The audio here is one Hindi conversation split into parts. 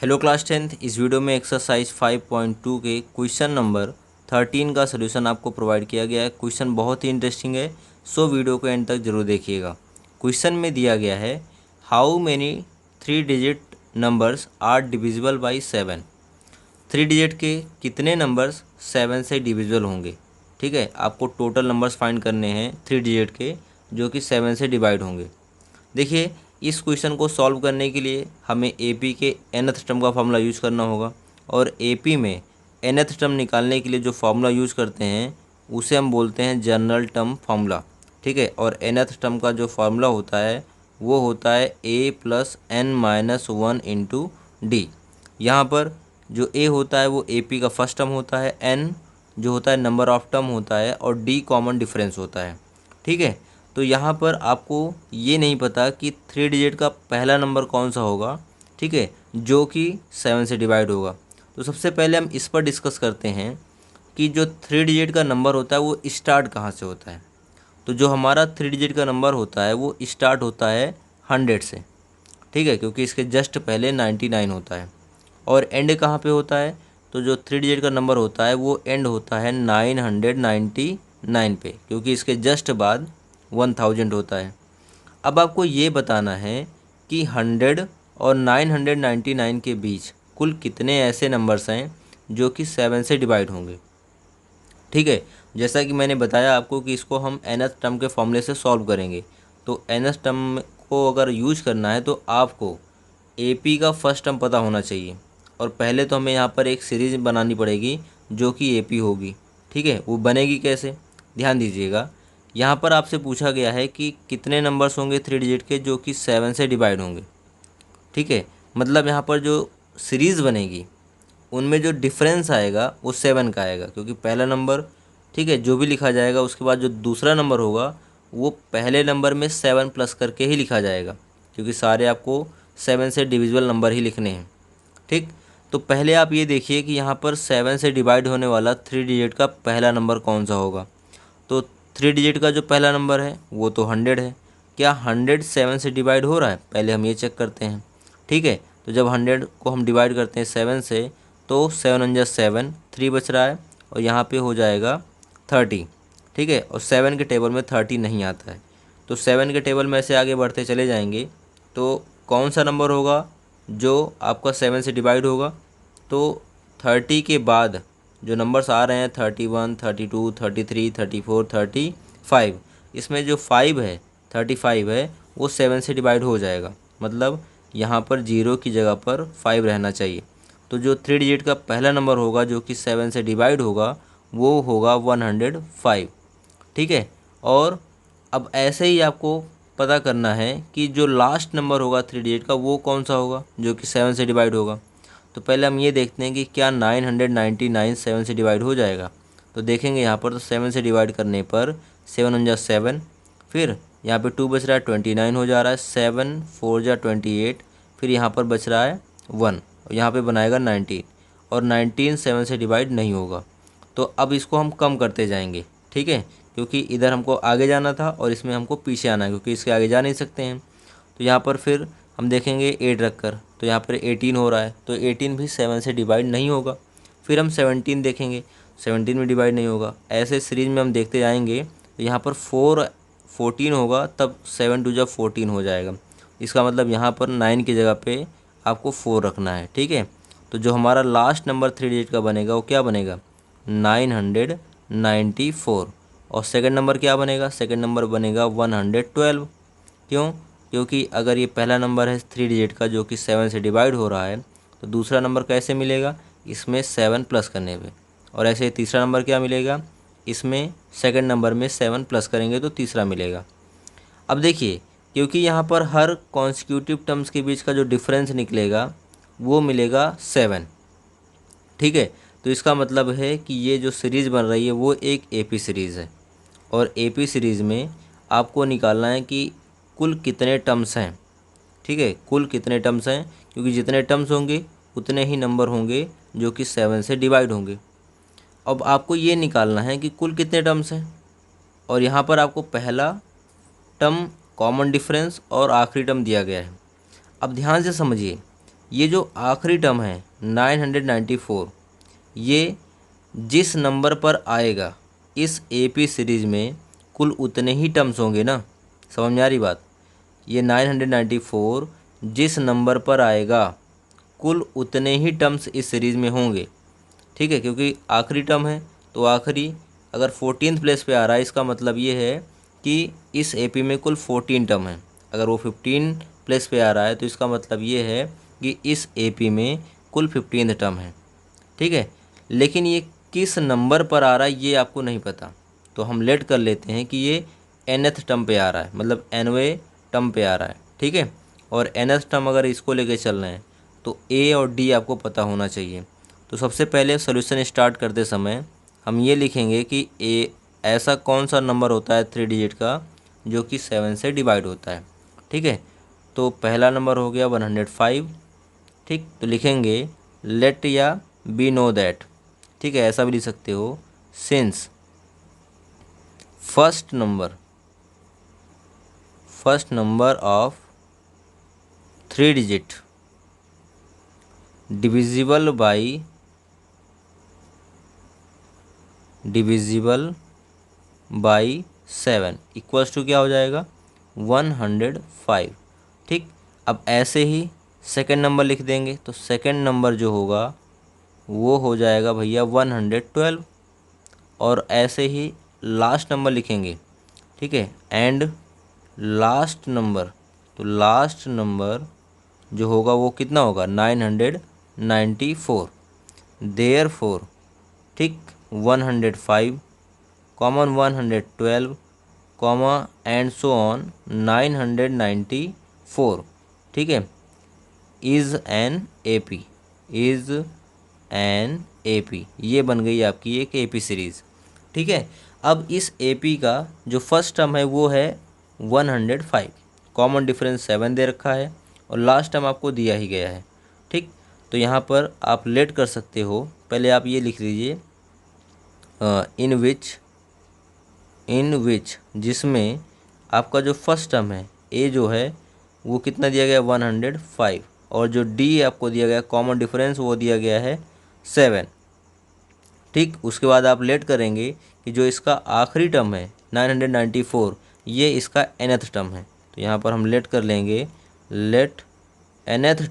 Hello class 10th। इस वीडियो में एक्सरसाइज 5.2 के क्वेश्चन नंबर 13 का सलूशन आपको प्रोवाइड किया गया है। क्वेश्चन बहुत ही इंटरेस्टिंग है, सो वीडियो को एंड तक जरूर देखिएगा। क्वेश्चन में दिया गया है how many 3 digit numbers are divisible by 7। 3 digit के कितने नंबर्स 7 से डिविजिबल होंगे। ठीक है, आपको टोटल नंबर्स फाइंड करने हैं 3 डिजिट के जो कि 7 से डिवाइड होंगे। देखिए, इस क्वेश्चन को सॉल्व करने के लिए हमें एपी के nth टर्म का फार्मूला यूज़ करना होगा, और एपी में nth टर्म निकालने के लिए जो फार्मूला यूज़ करते हैं उसे हम बोलते हैं जनरल टर्म फार्मूला। ठीक है, और nth टर्म का जो फार्मूला होता है वो होता है a plus n minus 1 into D. यहाँ पर जो a होता है वो एपी का फर्स्ट टर्म होता है, n जो होता है नंबर ऑफ टर्म होता है, और डी कॉमन डिफरेंस होता है। ठीक है, तो यहाँ पर आपको ये नहीं पता कि 3 डिजिट का पहला नंबर कौन सा होगा, ठीक है, जो कि 7 से डिवाइड होगा। तो सबसे पहले हम इस पर डिस्कस करते हैं कि जो 3 डिजिट का नंबर होता है वो स्टार्ट कहाँ से होता है। तो जो हमारा 3 डिजिट का नंबर होता है वो स्टार्ट होता है 100 से। ठीक है, क्योंकि इसके जस्ट पहले 99 होता है। और एंड कहाँ पे होता है, तो जो 3 डिजिट का नंबर होता है वो एंड होता है 999 पे, क्योंकि इसके जस्ट बाद 1000 होता है। अब आपको ये बताना है कि 100 और 999 के बीच कुल कितने ऐसे नंबर्स हैं जो कि 7 से डिवाइड होंगे। ठीक है, जैसा कि मैंने बताया आपको कि इसको हम nth टर्म के फॉर्मूले से सॉल्व करेंगे। तो nth टर्म को अगर यूज करना है तो आपको एपी का फर्स्ट टर्म पता होना चाहिए, और पहले तो हमें यहाँ पर एक सीरीज बनानी पड़ेगी जो कि एपी होगी। ठीक है, वो बनेगी कैसे, ध्यान दीजिएगा। यहाँ पर आपसे पूछा गया है कि कितने नंबर्स होंगे 3 डिजिट के जो कि 7 से डिवाइड होंगे। ठीक है, मतलब यहाँ पर जो सीरीज़ बनेगी उनमें जो डिफरेंस आएगा वो 7 का आएगा, क्योंकि पहला नंबर, ठीक है, जो भी लिखा जाएगा उसके बाद जो दूसरा नंबर होगा वो पहले नंबर में 7 प्लस करके ही लिखा जाएगा, क्योंकि सारे आपको 7 से डिविजिबल नंबर ही लिखने हैं। ठीक, तो पहले आप ये देखिए कि यहाँ पर 7 से डिवाइड होने वाला 3 डिजिट का पहला नंबर कौन सा होगा। तो 3 डिजिट का जो पहला नंबर है वो तो 100 है। क्या 100 7 से डिवाइड हो रहा है, पहले हम ये चेक करते हैं। ठीक है, तो जब 100 को हम डिवाइड करते हैं 7 से तो 7 × 7 3 बच रहा है, और यहाँ पे हो जाएगा 30। ठीक है, और 7 के टेबल में 30 नहीं आता है, तो 7 के टेबल में ऐसे आगे बढ़ते चले जाएंगे तो कौन सा नंबर होगा जो आपका 7 से डिवाइड होगा। तो 30 के बाद जो नंबर्स आ रहे हैं 31, 32, 33, 34, 35, इसमें जो 5 है 35 है वो 7 से डिवाइड हो जाएगा, मतलब यहाँ पर 0 की जगह पर 5 रहना चाहिए। तो जो 3 डिजिट का पहला नंबर होगा जो कि 7 से डिवाइड होगा वो होगा 105। ठीक है, और अब ऐसे ही आपको पता करना है कि जो लास्ट नंबर होगा 3 डिजिट का वो कौन सा होगा जो कि 7 से डिवाइड होगा। तो पहले हम ये देखते हैं कि क्या 999 7 से डिवाइड हो जाएगा। तो देखेंगे यहाँ पर, तो 7 से डिवाइड करने पर 7 × 7, फिर यहाँ पे 2 बच रहा है 29 हो जा रहा है, 7 4 × 28, फिर यहाँ पर बच रहा है 1, और यहाँ पे बनाएगा 19, और 19 7 से डिवाइड नहीं होगा। तो अब इसको हम कम करते जाएंगे। ठीक है, क्योंकि इधर हमको आगे जाना था और इसमें हमको पीछे आना है, क्योंकि इसके आगे जा नहीं सकते हैं। तो यहाँ पर फिर हम देखेंगे 8 रख कर, तो यहाँ पर 18 हो रहा है, तो 18 भी 7 से डिवाइड नहीं होगा। फिर हम 17 देखेंगे, 17 में डिवाइड नहीं होगा। ऐसे सीरीज में हम देखते जाएंगे, तो यहाँ पर 14 होगा, तब 7 2 14 हो जाएगा। इसका मतलब यहाँ पर 9 की जगह पे आपको 4 रखना है। ठीक है, तो जो हमारा लास्ट नंबर 3 डिजिट का बनेगा वो क्या बनेगा, 994। और सेकंड नंबर क्या बनेगा, सेकंड नंबर बनेगा 112। क्यों, क्योंकि अगर ये पहला नंबर है 3 डिजिट का जो कि 7 से डिवाइड हो रहा है, तो दूसरा नंबर कैसे मिलेगा, इसमें 7 प्लस करने पे। और ऐसे ही तीसरा नंबर क्या मिलेगा, इसमें सेकंड नंबर में 7 प्लस करेंगे तो तीसरा मिलेगा। अब देखिए, क्योंकि यहाँ पर हर कॉन्सिक्यूटिव टर्म्स के बीच का जो डिफरेंस निकलेगा वो मिलेगा 7। ठीक है, तो इसका मतलब है कि ये जो सीरीज़ बन रही है वो एक एपी सीरीज़ है, और एपी सीरीज़ में आपको निकालना है कि कुल कितने टर्म्स हैं। ठीक है, कुल कितने टर्म्स हैं, क्योंकि जितने टर्म्स होंगे उतने ही नंबर होंगे जो कि 7 से डिवाइड होंगे। अब आपको ये निकालना है कि कुल कितने टर्म्स हैं, और यहाँ पर आपको पहला टर्म, कॉमन डिफरेंस और आखिरी टर्म दिया गया है। अब ध्यान से समझिए, ये जो आखिरी टर्म है 994, ये जिस नंबर पर आएगा इस एपी सीरीज़ में कुल उतने ही टर्म्स होंगे ना, समझ में आ रही बात। ये 994 जिस नंबर पर आएगा कुल उतने ही टर्म्स इस सीरीज़ में होंगे, ठीक है, क्योंकि आखिरी टर्म है तो आखिरी अगर 14th प्लेस पे आ रहा है इसका मतलब ये है कि इस एपी में कुल 14 टर्म है। अगर वो 15 प्लेस पे आ रहा है तो इसका मतलब ये है कि इस एपी में कुल 15th टर्म है, ठीक है। लेकिन ये किस नंबर पर आ रहा है ये आपको नहीं पता, तो हम लेट कर लेते हैं कि ये nth टर्म पे आ रहा है, मतलब nवें टर्म पे आ रहा है, ठीक है। और nth टर्म अगर इसको लेके चल रहे हैं तो ए और डी आपको पता होना चाहिए। तो सबसे पहले सॉल्यूशन स्टार्ट करते समय हम ये लिखेंगे कि ए ऐसा कौन सा नंबर होता है 3 डिजिट का जो कि 7 से डिवाइड होता है, ठीक है। तो पहला नंबर हो गया 105, ठीक। तो लिखेंगे लेट या बी नो दैट, ठीक है, ऐसा भी लिख सकते हो, since first number of 3 digit divisible by 7 equals to क्या हो जाएगा 105, ठीक। अब ऐसे ही सेकंड नंबर लिख देंगे तो सेकंड नंबर जो होगा वो हो जाएगा भैया 112, और ऐसे ही लास्ट नंबर लिखेंगे, ठीक है, एंड लास्ट नंबर, तो लास्ट नंबर जो होगा वो कितना होगा 994, देयरफॉर, ठीक, 105 common 112 comma and so on 994, ठीक है, इज़ एन एपी, ये बन गई आपकी एक एपी सीरीज़, ठीक है। अब इस एपी का जो फर्स्ट टर्म है वो है 105, कॉमन डिफरेंस 7 दे रखा है और लास्ट टर्म आपको दिया ही गया है, ठीक। तो यहाँ पर आप लेट कर सकते हो, पहले आप ये लिख लीजिए इन विच जिसमें आपका जो फर्स्ट टर्म है ए जो है वो कितना दिया गया 105, और जो डी आपको दिया गया कॉमन डिफरेंस वो दिया गया है 7, ठीक। उसके बाद आप लेट करेंगे कि जो इसका आखिरी टर्म है 994 ये इसका nth टर्म है, तो यहाँ पर हम लेट कर लेंगे, let nth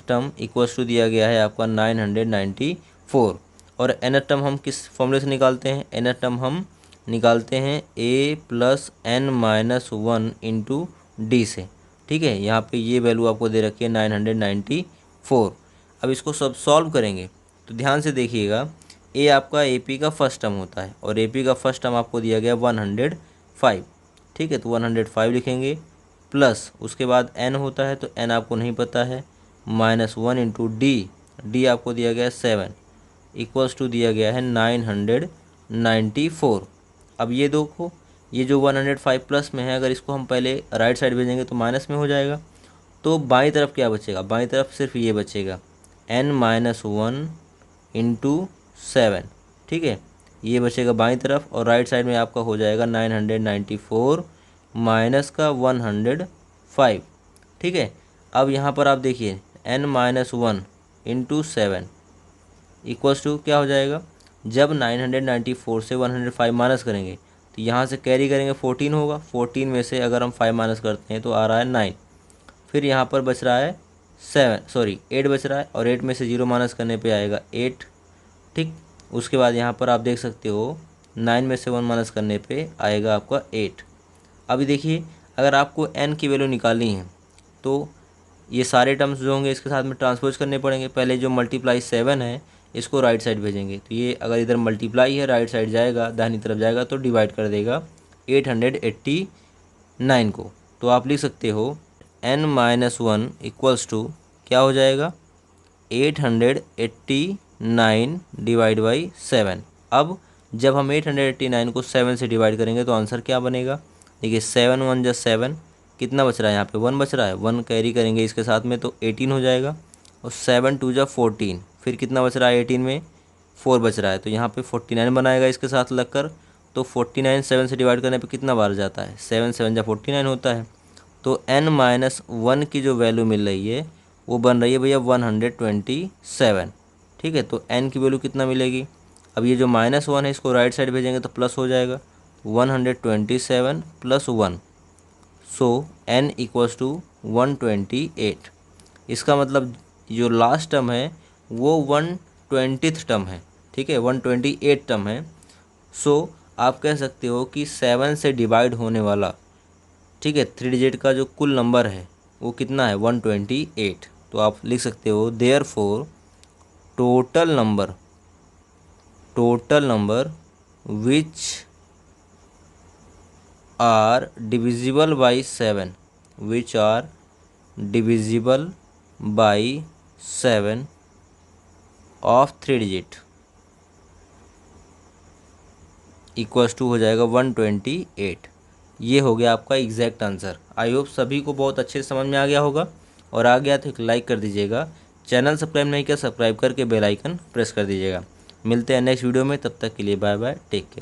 term equals to दिया गया है आपका 994, और nth टर्म हम किस फॉर्मूले से निकालते हैं, nth टर्म हम निकालते हैं a plus n minus 1 into D से, ठीक है। यहाँ पे ये वैल्यू आपको दे रखी है 994। अब इसको सब सॉल्व करेंगे तो ध्यान से देखिएगा, ए आपका एपी का फर्स्ट टर्म होता है और एपी का फर्स्ट टर्म आपको दिया गया 105, ठीक है। तो 105 लिखेंगे, प्लस उसके बाद n होता है तो n आपको नहीं पता है, माइनस 1 इंटू डी आपको दिया गया 7 इक्वल्स टू दिया गया है 994। अब ये देखो, ये जो 105 प्लस में है अगर इसको हम पहले राइट साइड भेजेंगे तो माइनस में हो जाएगा, तो बाईं तरफ क्या बचेगा, बाईं तरफ सिर्फ ये बचेगा n माइनस 1 इंटू 7, ठीक है, ये बचेगा बाईं तरफ, और राइट साइड में आपका हो जाएगा 994 माइनस का 105, ठीक है। अब यहाँ पर आप देखिए n minus 1 into 7 equals to क्या हो जाएगा, जब 994 से 105 माइनस करेंगे तो यहाँ से कैरी करेंगे 14 होगा, 14 में से अगर हम 5 माइनस करते हैं तो आ रहा है 9, फिर यहाँ पर बच रहा है 8 बच रहा है, और 8 में से 0 माइनस करने पे आएगा 8, ठीक। उसके बाद यहाँ पर आप देख सकते हो 9 में से 1 माइनस करने पे आएगा आपका 8। अभी देखिए अगर आपको n की वैल्यू निकालनी है तो ये सारे टर्म्स जो होंगे इसके साथ में ट्रांसपोज करने पड़ेंगे। पहले जो मल्टीप्लाई 7 है इसको राइट साइड भेजेंगे, तो ये अगर इधर मल्टीप्लाई है राइट साइड जाएगा, दाहिनी तरफ जाएगा तो डिवाइड कर देगा 889 को। तो आप लिख सकते हो n माइनस 1 इक्वल्स टू क्या हो जाएगा 889 डिवाइड बाई 7। अब जब हम 889 को 7 से डिवाइड करेंगे तो आंसर क्या बनेगा, देखिए 7 1 जा 7, कितना बच रहा है यहाँ पे 1 बच रहा है, 1 कैरी करेंगे इसके साथ में तो 18 हो जाएगा, और 7 2 जा 14, फिर कितना बच रहा है 18 में 4 बच रहा है, तो यहाँ पे 49 बनाएगा इसके साथ लगकर, तो 49 7 से डिवाइड करने पे कितना बार जाता है 7 7 जा 49 होता है, तो n-1 की जो वैल्यू मिल रही है वो बन रही है भैया 127। ठीक है, तो n की वैल्यू कितना मिलेगी, अब ये जो -1 है इसको राइट साइड भेजेंगे तो प्लस हो जाएगा, 127 + 1, सो n = 128। इसका मतलब जो लास्ट टर्म है वो 120th टर्म है। ठीक है, 128 टर्म है। सो आप कह सकते हो कि 7 से डिवाइड होने वाला, ठीक है, 3 डिजिट का जो कुल नंबर है वो कितना है, 128। तो आप लिख सकते हो therefore total number which are divisible by 7 of 3 digit equals to हो जाएगा 128। ये हो गया आपका एग्जैक्ट आंसर। आई होप सभी को बहुत अच्छे से समझ में आ गया होगा, और आ गया तो एक लाइक कर दीजिएगा। चैनल सब्सक्राइब नहीं किया, सब्सक्राइब करके बेल आइकन प्रेस कर दीजिएगा। मिलते हैं नेक्स्ट वीडियो में, तब तक के लिए बाय बाय, टेक केयर।